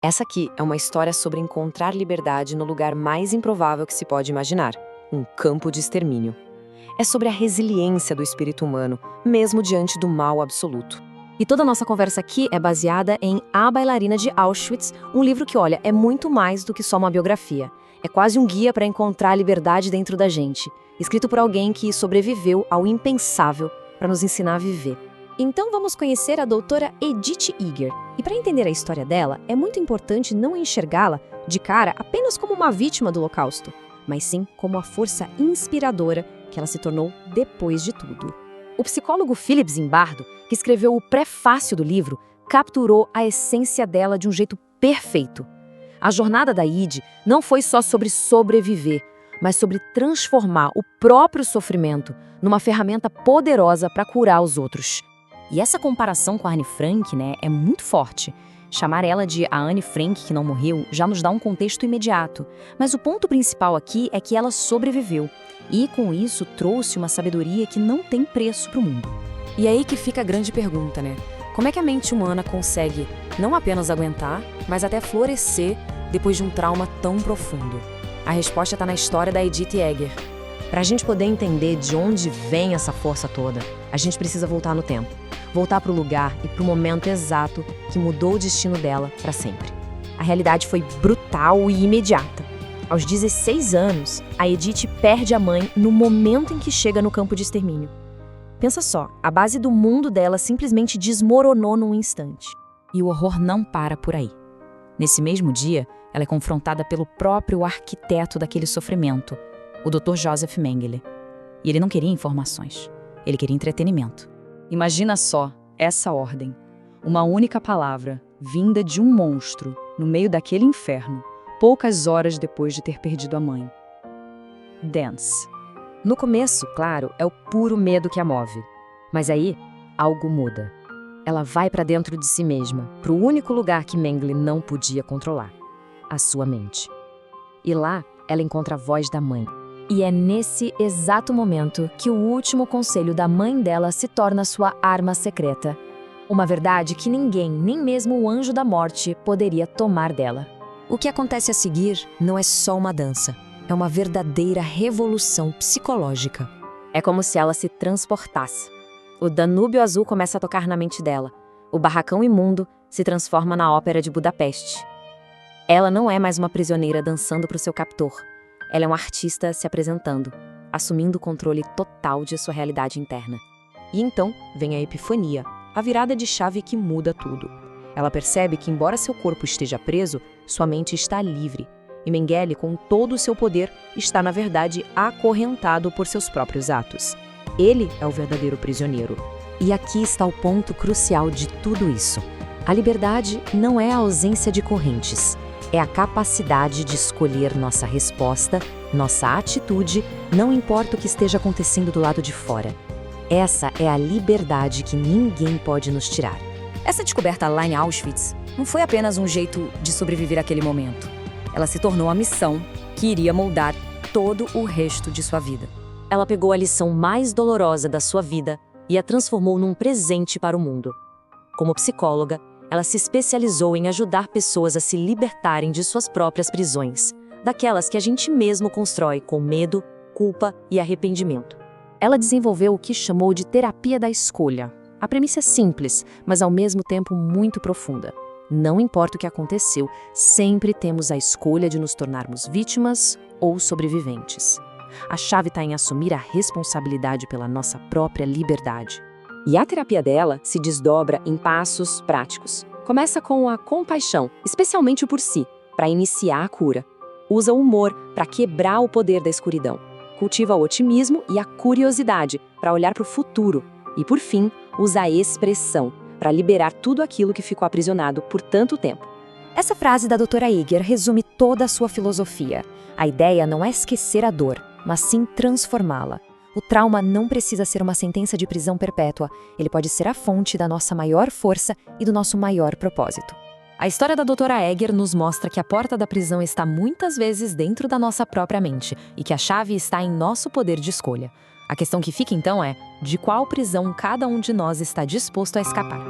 Essa aqui é uma história sobre encontrar liberdade no lugar mais improvável que se pode imaginar, um campo de extermínio. É sobre a resiliência do espírito humano, mesmo diante do mal absoluto. E toda a nossa conversa aqui é baseada em A Bailarina de Auschwitz, um livro que, olha, é muito mais do que só uma biografia. É quase um guia para encontrar a liberdade dentro da gente, escrito por alguém que sobreviveu ao impensável para nos ensinar a viver. Então vamos conhecer a doutora Edith Eger. E para entender a história dela, é muito importante não enxergá-la de cara apenas como uma vítima do Holocausto, mas sim como a força inspiradora que ela se tornou depois de tudo. O psicólogo Philip Zimbardo, que escreveu o prefácio do livro, capturou a essência dela de um jeito perfeito. A jornada da Id não foi só sobre sobreviver, mas sobre transformar o próprio sofrimento numa ferramenta poderosa para curar os outros. E essa comparação com a Anne Frank, é muito forte. Chamar ela de a Anne Frank que não morreu já nos dá um contexto imediato. Mas o ponto principal aqui é que ela sobreviveu. E com isso trouxe uma sabedoria que não tem preço para o mundo. E aí que fica a grande pergunta, Como é que a mente humana consegue não apenas aguentar, mas até florescer depois de um trauma tão profundo? A resposta está na história da Edith Eger. Para a gente poder entender de onde vem essa força toda, a gente precisa voltar no tempo. Voltar para o lugar e para o momento exato que mudou o destino dela para sempre. A realidade foi brutal e imediata. Aos 16 anos, a Edith perde a mãe no momento em que chega no campo de extermínio. Pensa só, a base do mundo dela simplesmente desmoronou num instante. E o horror não para por aí. Nesse mesmo dia, ela é confrontada pelo próprio arquiteto daquele sofrimento, o Dr. Joseph Mengele. E ele não queria informações, ele queria entretenimento. Imagina só essa ordem, uma única palavra, vinda de um monstro, no meio daquele inferno, poucas horas depois de ter perdido a mãe. Dance. No começo, claro, é o puro medo que a move. Mas aí, algo muda. Ela vai para dentro de si mesma, para o único lugar que Mengele não podia controlar, a sua mente. E lá, ela encontra a voz da mãe. E é nesse exato momento que o último conselho da mãe dela se torna sua arma secreta. Uma verdade que ninguém, nem mesmo o anjo da morte, poderia tomar dela. O que acontece a seguir não é só uma dança. É uma verdadeira revolução psicológica. É como se ela se transportasse. O Danúbio Azul começa a tocar na mente dela. O barracão imundo se transforma na Ópera de Budapeste. Ela não é mais uma prisioneira dançando para o seu captor. Ela é uma artista se apresentando, assumindo o controle total de sua realidade interna. E então vem a epifania, a virada de chave que muda tudo. Ela percebe que, embora seu corpo esteja preso, sua mente está livre. E Mengele, com todo o seu poder, está, na verdade, acorrentado por seus próprios atos. Ele é o verdadeiro prisioneiro. E aqui está o ponto crucial de tudo isso. A liberdade não é a ausência de correntes. É a capacidade de escolher nossa resposta, nossa atitude, não importa o que esteja acontecendo do lado de fora. Essa é a liberdade que ninguém pode nos tirar. Essa descoberta lá em Auschwitz não foi apenas um jeito de sobreviver àquele momento. Ela se tornou a missão que iria moldar todo o resto de sua vida. Ela pegou a lição mais dolorosa da sua vida e a transformou num presente para o mundo. Como psicóloga, ela se especializou em ajudar pessoas a se libertarem de suas próprias prisões, daquelas que a gente mesmo constrói com medo, culpa e arrependimento. Ela desenvolveu o que chamou de terapia da escolha. A premissa é simples, mas ao mesmo tempo muito profunda. Não importa o que aconteceu, sempre temos a escolha de nos tornarmos vítimas ou sobreviventes. A chave está em assumir a responsabilidade pela nossa própria liberdade. E a terapia dela se desdobra em passos práticos. Começa com a compaixão, especialmente por si, para iniciar a cura. Usa o humor para quebrar o poder da escuridão. Cultiva o otimismo e a curiosidade para olhar para o futuro. E, por fim, usa a expressão para liberar tudo aquilo que ficou aprisionado por tanto tempo. Essa frase da doutora Eger resume toda a sua filosofia. A ideia não é esquecer a dor, mas sim transformá-la. O trauma não precisa ser uma sentença de prisão perpétua, ele pode ser a fonte da nossa maior força e do nosso maior propósito. A história da doutora Eger nos mostra que a porta da prisão está muitas vezes dentro da nossa própria mente e que a chave está em nosso poder de escolha. A questão que fica então é, de qual prisão cada um de nós está disposto a escapar?